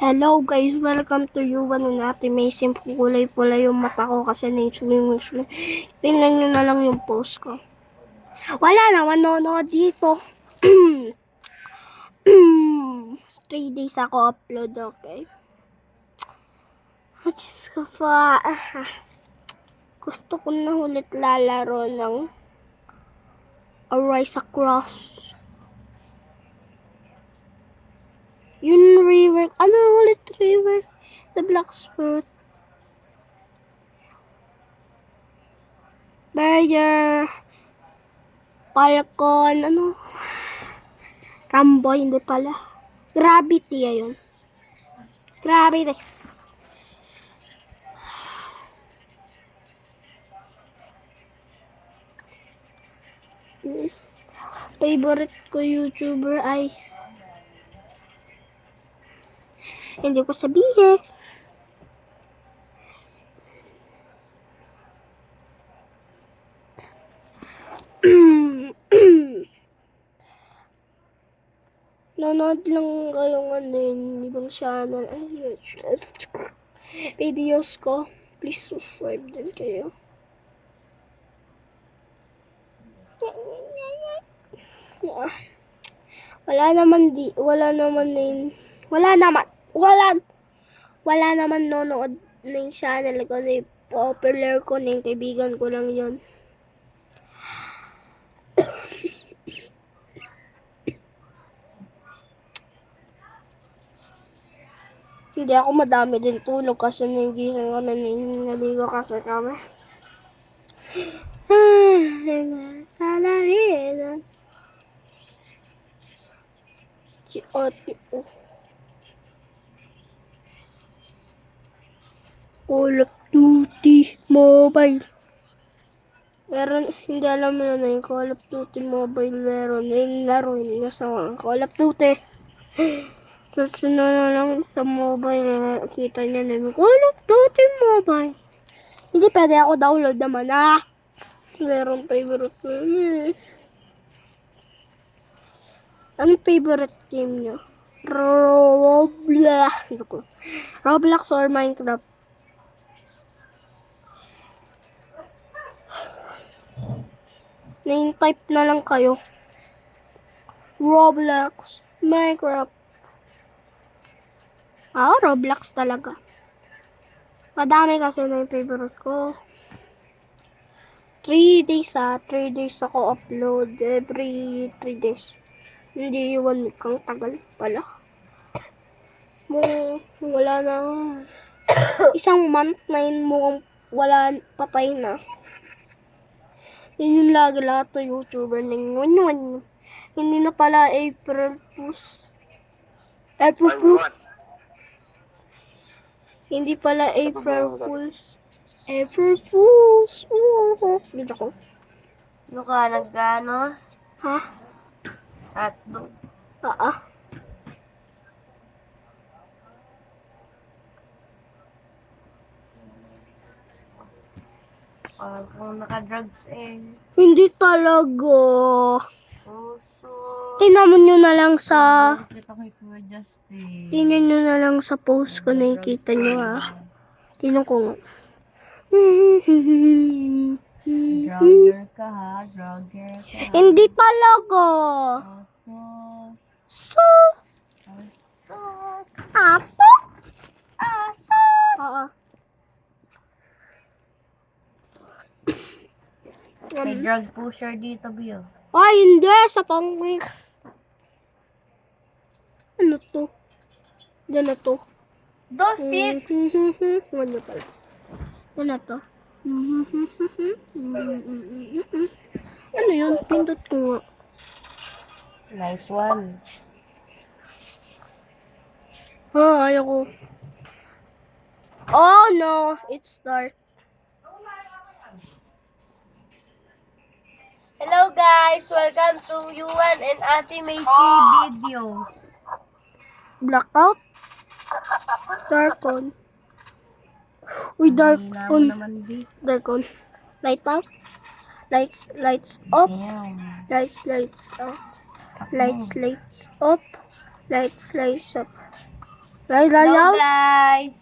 Hello guys, welcome to you. Ano natin, may simple kulay-pula yung mata ko kasi na-swing. Tingnan nyo na lang yung post ko. Wala naman nanonood dito. 3 days ako upload, okay? Diyos ko pa. Gusto ko na ulit lalaro ng Arise Across. Yun rework. Ano ulit rework? The Black Spirit. Barrier. Falcon. Ano? Rambo, hindi pala. Gravity, ayun. Gravity. Favorite ko YouTuber ay hindi ko sabihin. Nanood lang kayong ibang channel ay videos ko. Please subscribe din kayo. Wala naman nanonood na yung channel ko na popular ko na yung kaibigan ko lang yun. Hindi ako madami din tulog kasi nagising kami, naligo kasi kami. Sana rin. Call of Duty Mobile. Meron, hindi alam mo na yung Call of Duty Mobile meron. Yung laro yun sa Call of Duty. Search na lang sa mobile. Kita niya na yung Call of Duty Mobile. Hindi pwede ako download naman. Meron favorite ko yun. Anong favorite game nyo? Roblox or Minecraft? Name type na lang kayo. Roblox, Minecraft. Roblox talaga. Madami kasi na yung favorite ko. 3 days 3 days ako upload. Every 3 days. Hindi 1 week, ang tagal pala. Wala na. Isang month na yun mukhang wala, patay na. Yun yung lagi lahat ng YouTuber ng hindi na pala April Fools. April Fools. Hindi pala April Fools. April Fools. Dito ko. Ano ka, nag-ano? Ha? Hotdog. Kung naka-drugs Hindi talaga. Puso. Tingnan nyo na lang sa... Kita kay Kuya Justin. Tingnan nyo na lang sa post ko, nakikita nyo Tingnan ko nga. Drugger ka ha, drugger ka. Hindi talaga. So. Ato? Oo. May drug pusher dito, Bill. Ay, hindi. Sa pangwik. Ano to? Diyan na to. Dolphins! Ano pala? Diyan na to. Ano yun? Pindot ko nga. Nice one. Ayoko. Oh no, it's dark. Hello guys! Welcome to Yuan and Ate Macy videos. Blackout? Dark on. Uy, dark on. Dark on. Light out? Lights off. Ayan. Lights out. Lights off. Lights off. Ray Hello Layaw? guys!